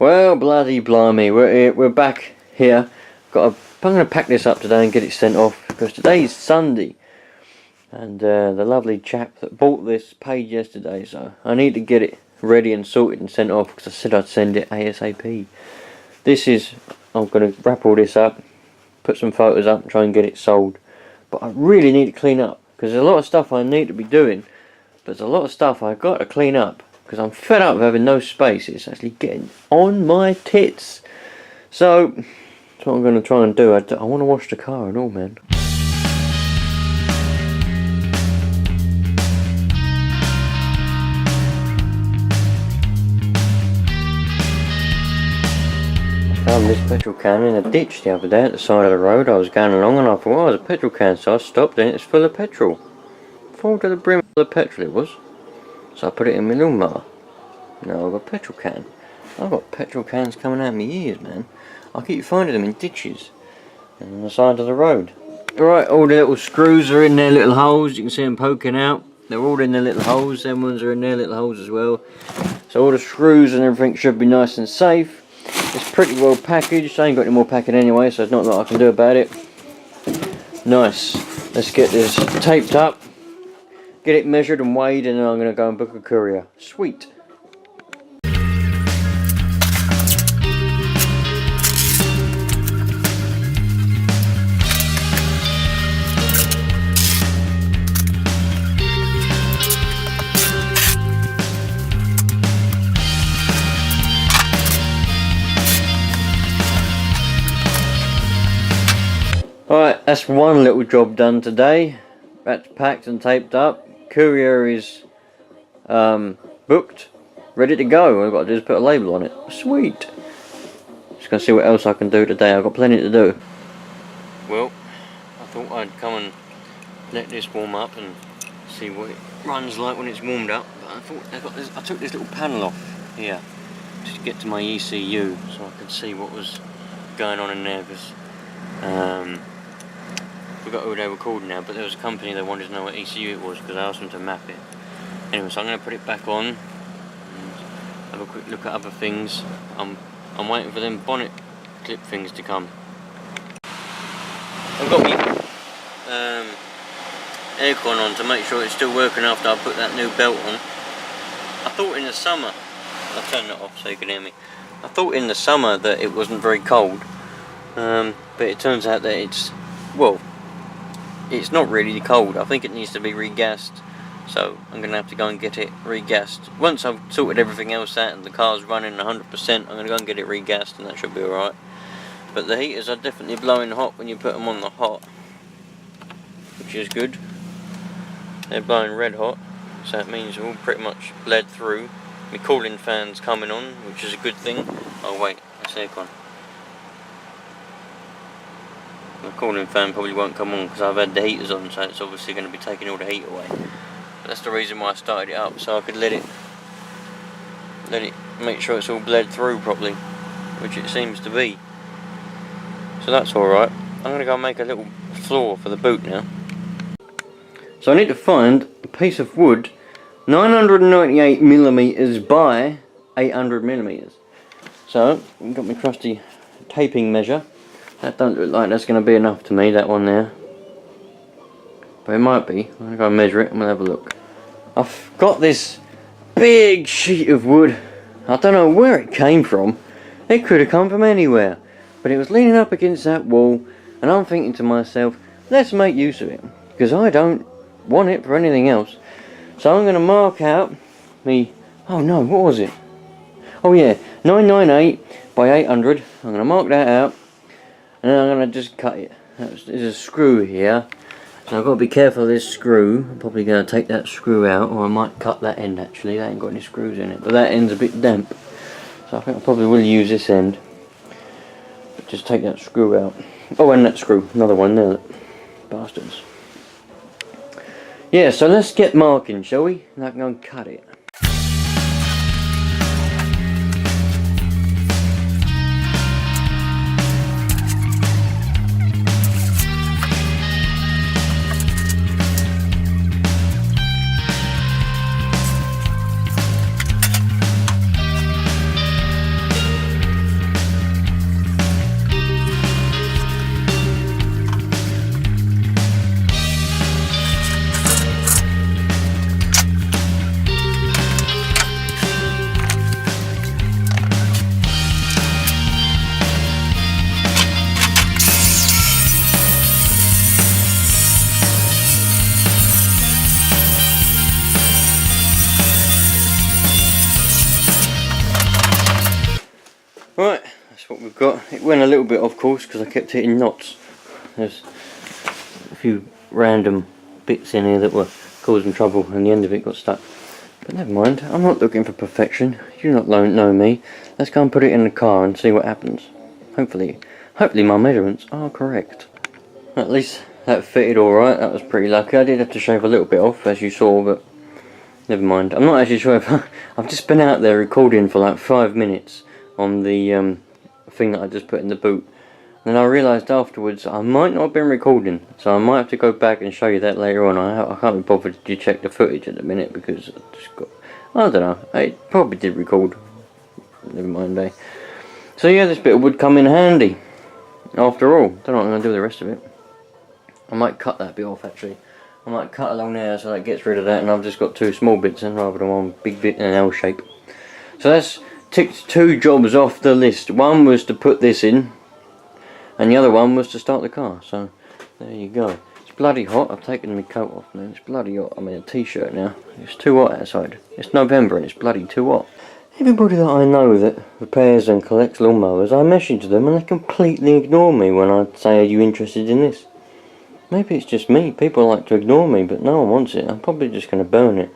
Well, bloody blimey, we're here, we're back here. I'm going to pack this up today and get it sent off because today's Sunday, and the lovely chap that bought this paid yesterday, so I need to get it ready and sorted and sent off because I said I'd send it ASAP. I'm going to wrap all this up, put some photos up, and try and get it sold. But I really need to clean up because there's a lot of stuff I need to be doing, but there's a lot of stuff I've got to clean up. Because I'm fed up of having no space. It's actually getting on my tits. So that's what I'm going to try and do. I want to wash the car and all, man. I found this petrol can in a ditch the other day at the side of the road. I was going along and I thought, oh, there's a petrol can, so I stopped and it's full of petrol. Full to the brim full of petrol it was. So I put it in my little motor. Now I've got a petrol can. I've got petrol cans coming out of my ears, man. I keep finding them in ditches and on the side of the road. Alright, all the little screws are in their little holes. You can see them poking out. They're all in their little holes. Them ones are in their little holes as well. So all the screws and everything should be nice and safe. It's pretty well packaged. I ain't got any more packing anyway, so there's not a lot I can do about it. Nice. Let's get this taped up. Get it measured and weighed, and then I'm going to go and book a courier. Sweet. Alright, that's one little job done today. That's packed and taped up. Courier is booked, ready to go. All I've got to do is put a label on it. Sweet. Just gonna see what else I can do today. I've got plenty to do. Well, I thought I'd come and let this warm up and see what it runs like when it's warmed up. But I thought I took this little panel off here to get to my ECU so I could see what was going on in there. Because forgot who they were called now, but there was a company that wanted to know what ECU it was because I asked them to map it. Anyway, so I'm going to put it back on and have a quick look at other things. I'm waiting for them bonnet clip things to come. I've got my aircon on to make sure it's still working after I put that new belt on. I thought in the summer, I'll turn that off so you can hear me. I thought in the summer that it wasn't very cold, but it turns out that it's not really cold. I think it needs to be regassed, so I'm going to have to go and get it regassed. Once I've sorted everything else out and the car's running 100%, I'm going to go and get it regassed and that should be alright. But the heaters are definitely blowing hot when you put them on the hot, which is good. They're blowing red hot, so that means they're all pretty much bled through. My cooling fan's coming on, which is a good thing. Oh wait, that's aircon. The cooling fan probably won't come on because I've had the heaters on, so it's obviously going to be taking all the heat away. But that's the reason why I started it up, so I could let it make sure it's all bled through properly, which it seems to be. So that's alright. I'm going to go and make a little floor for the boot now. So I need to find a piece of wood 998mm by 800mm. So I've got my trusty taping measure. That don't look like that's going to be enough to me, that one there. But it might be. I'm going to go and measure it and we'll have a look. I've got this big sheet of wood. I don't know where it came from. It could have come from anywhere. But it was leaning up against that wall and I'm thinking to myself, let's make use of it. Because I don't want it for anything else. So I'm going to mark out me... Oh no, what was it? Oh yeah, 998 by 800. I'm going to mark that out. And then I'm going to just cut it. There's a screw here. So I've got to be careful of this screw. I'm probably going to take that screw out, or I might cut that end actually. That ain't got any screws in it. But that end's a bit damp. So I think I probably will use this end. But just take that screw out. Oh, and that screw. Another one there. Bastards. Yeah, so let's get marking, shall we? And I can go and cut it. we've got. It went a little bit off course because I kept hitting knots. There's a few random bits in here that were causing trouble and the end of it got stuck. But never mind, I'm not looking for perfection. You don't know me. Let's go and put it in the car and see what happens. Hopefully my measurements are correct. At least that fitted alright. That was pretty lucky. I did have to shave a little bit off, as you saw, but never mind. I'm not actually sure if I've just been out there recording for like 5 minutes on the thing that I just put in the boot. And I realised afterwards I might not have been recording, so I might have to go back and show you that later on. I can't be bothered to check the footage at the minute because I just got, I don't know, I probably did record. Never mind, eh? So yeah, this bit of wood come in handy. After all, don't know what I'm going to do with the rest of it. I might cut that bit off actually. I might cut along there so that gets rid of that, and I've just got 2 small bits in rather than one big bit in an L shape. So that's ticked 2 jobs off the list. One was to put this in, and the other one was to start the car. So there you go. It's bloody hot. I've taken my coat off now. It's bloody hot. I'm in a t-shirt now. It's too hot outside. It's November and it's bloody too hot. Everybody that I know that repairs and collects lawnmowers, I message them and they completely ignore me when I say, are you interested in this? Maybe it's just me. People like to ignore me, but no one wants it. I'm probably just going to burn it.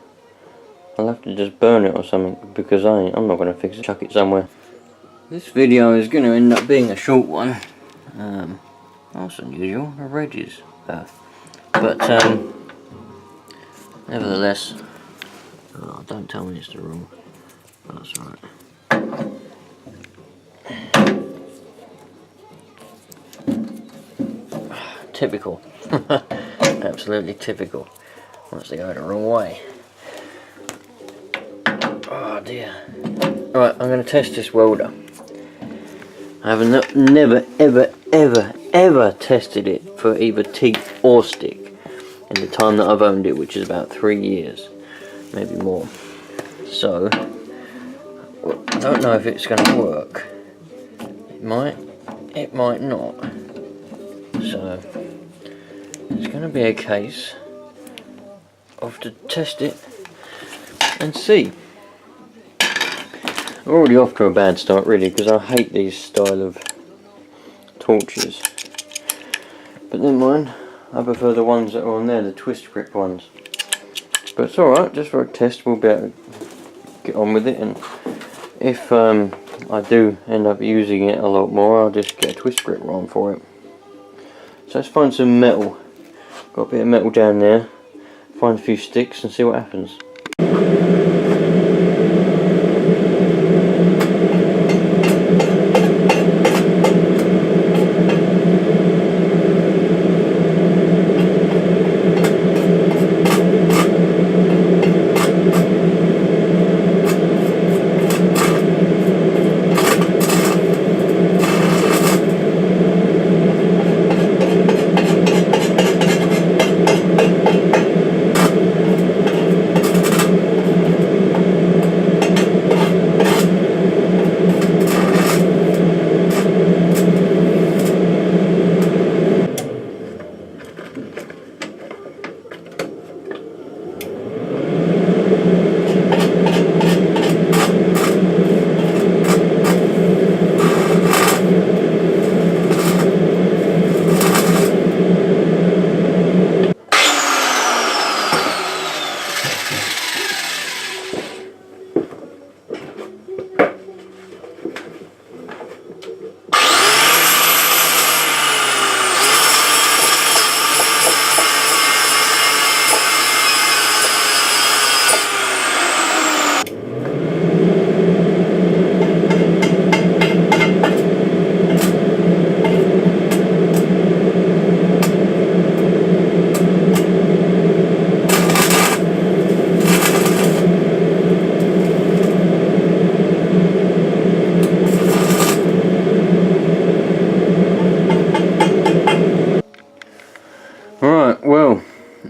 I'll have to just burn it or something because I'm not going to fix it. Chuck it somewhere. This video is going to end up being a short one. That's unusual. The wedges. But nevertheless, oh, don't tell me it's the wrong. That's alright. Typical. Absolutely typical. Once they go the wrong way. Oh dear. Right, I'm going to test this welder. I have never ever tested it for either teeth or stick in the time that I've owned it, which is about 3 years, maybe more. So I don't know if it's going to work. It might not. So it's going to be a case of to test it and see. I'm already off to a bad start really, because I hate these style of torches. But never mind, I prefer the ones that are on there, the twist grip ones. But it's alright, just for a test we'll be able to get on with it, and if I do end up using it a lot more, I'll just get a twist grip on for it. So let's find some metal. Got a bit of metal down there, find a few sticks and see what happens.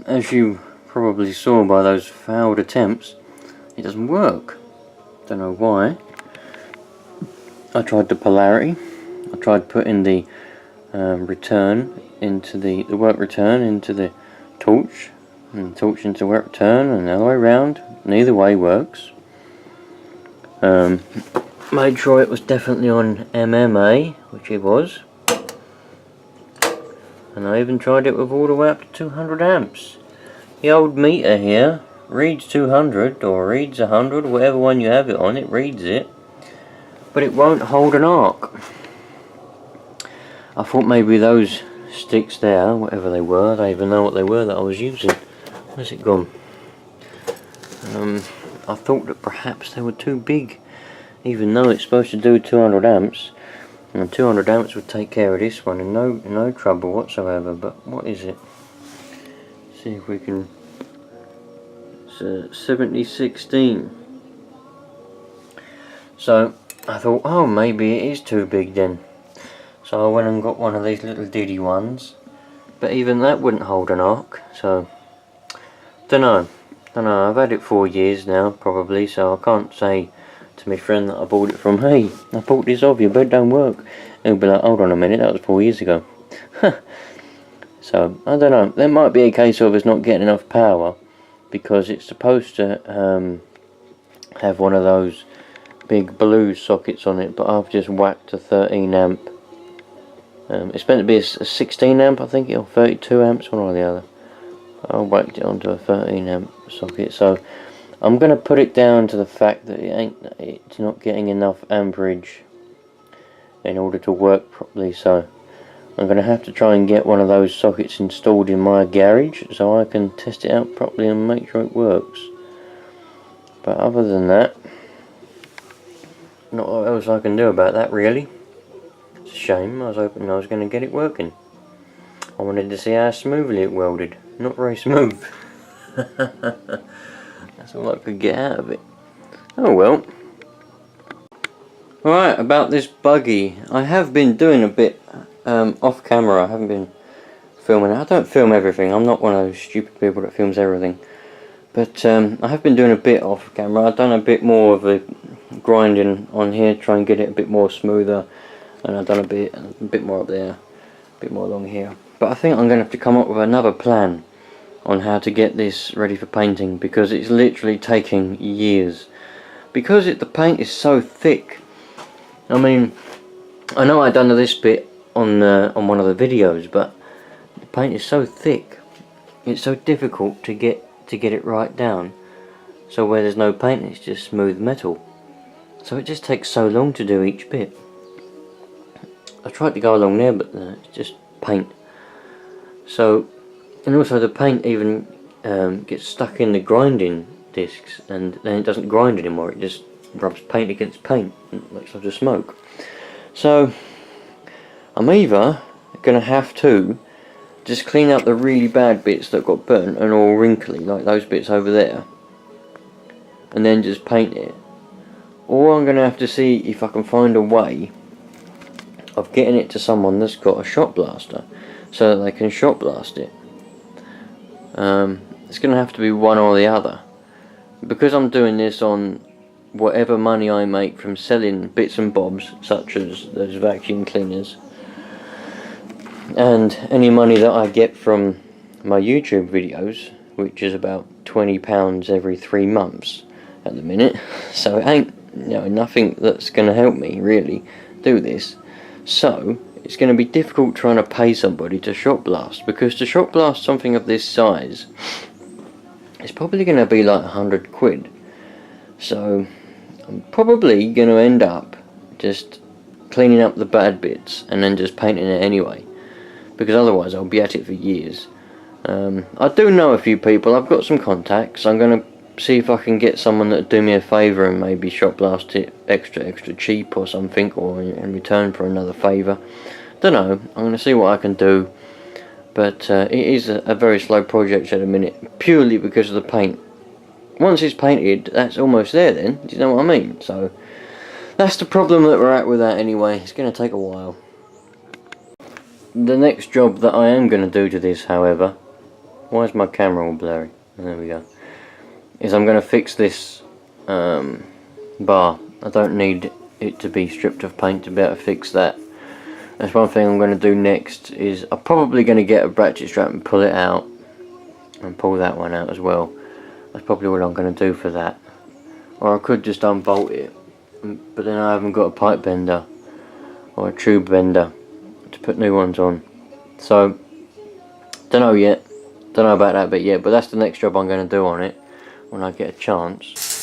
As you probably saw by those failed attempts, it doesn't work. Don't know why. I tried the polarity. I tried putting the return into the work return into the torch, and the torch into work return, and the other way around. Neither way works. made sure it was definitely on MMA, which it was. And I even tried it with all the way up to 200 amps. The old meter here reads 200 or reads 100, whatever one you have it on, it reads it. But it won't hold an arc. I thought maybe those sticks there, whatever they were, I don't even know what they were that I was using. Where's it gone? I thought that perhaps they were too big, even though it's supposed to do 200 amps. And 200 amps would take care of this one, and no trouble whatsoever. But what is it? Let's see if we can. It's 7016. So I thought, oh, maybe it is too big then. So I went and got one of these little diddy ones, but even that wouldn't hold an arc. So dunno. I've had it 4 years now, probably. So I can't say to my friend that I bought it from, hey, I bought this off you, but it don't work. He'll be like, hold on a minute, that was 4 years ago. So I don't know. There might be a case of us not getting enough power, because it's supposed to have one of those big blue sockets on it, but I've just whacked a 13 amp. It's meant to be a 16 amp, I think, or 32 amps, one or the other. I whacked it onto a 13 amp socket, so I'm going to put it down to the fact that it's not getting enough amperage in order to work properly. So I'm going to have to try and get one of those sockets installed in my garage so I can test it out properly and make sure it works. But other than that, not what else I can do about that really. It's a shame. I was hoping I was going to get it working. I wanted to see how smoothly it welded. Not very smooth. That's all I could get out of it. Oh well. Alright, about this buggy. I have been doing a bit off camera. I haven't been filming it. I don't film everything. I'm not one of those stupid people that films everything. But I have been doing a bit off camera. I've done a bit more of a grinding on here, try and get it a bit more smoother. And I've done a bit more up there, a bit more along here. But I think I'm going to have to come up with another plan on how to get this ready for painting, because it's literally taking years. Because the paint is so thick. I mean, I know I've done this bit on one of the videos, but the paint is so thick. It's so difficult to get it right down. So where there's no paint, it's just smooth metal. So it just takes so long to do each bit. I tried to go along there, but it's just paint. So, and also the paint even gets stuck in the grinding discs, and then it doesn't grind anymore. It just rubs paint against paint and makes lots of smoke. So I'm either going to have to just clean up the really bad bits that got burnt and all wrinkly, like those bits over there, and then just paint it, or I'm going to have to see if I can find a way of getting it to someone that's got a shot blaster so that they can shot blast it. It's going to have to be one or the other, because I'm doing this on whatever money I make from selling bits and bobs such as those vacuum cleaners, and any money that I get from my YouTube videos, which is about £20 every 3 months at the minute. So it ain't nothing that's going to help me really do this. So it's going to be difficult trying to pay somebody to shot blast, because to shot blast something of this size, it's probably going to be like 100 quid. So I'm probably going to end up just cleaning up the bad bits and then just painting it anyway, because otherwise I'll be at it for years. I do know a few people. I've got some contacts. I'm going to see if I can get someone that would do me a favour and maybe shot blast it extra cheap or something, or in return for another favour. Don't know. I'm going to see what I can do. But it is a very slow project at the minute, purely because of the paint. Once it's painted, that's almost there then. Do you know what I mean? So that's the problem that we're at with that anyway. It's going to take a while. The next job that I am going to do to this, however, why is my camera all blurry? There we go. Is I'm going to fix this bar. I don't need it to be stripped of paint to be able to fix that. That's one thing I'm going to do next. Is I'm probably going to get a ratchet strap and pull it out, and pull that one out as well. That's probably what I'm going to do for that. Or I could just unbolt it, but then I haven't got a pipe bender or a tube bender to put new ones on. So don't know yet, don't know about that bit yet, but that's the next job I'm going to do on it when I get a chance.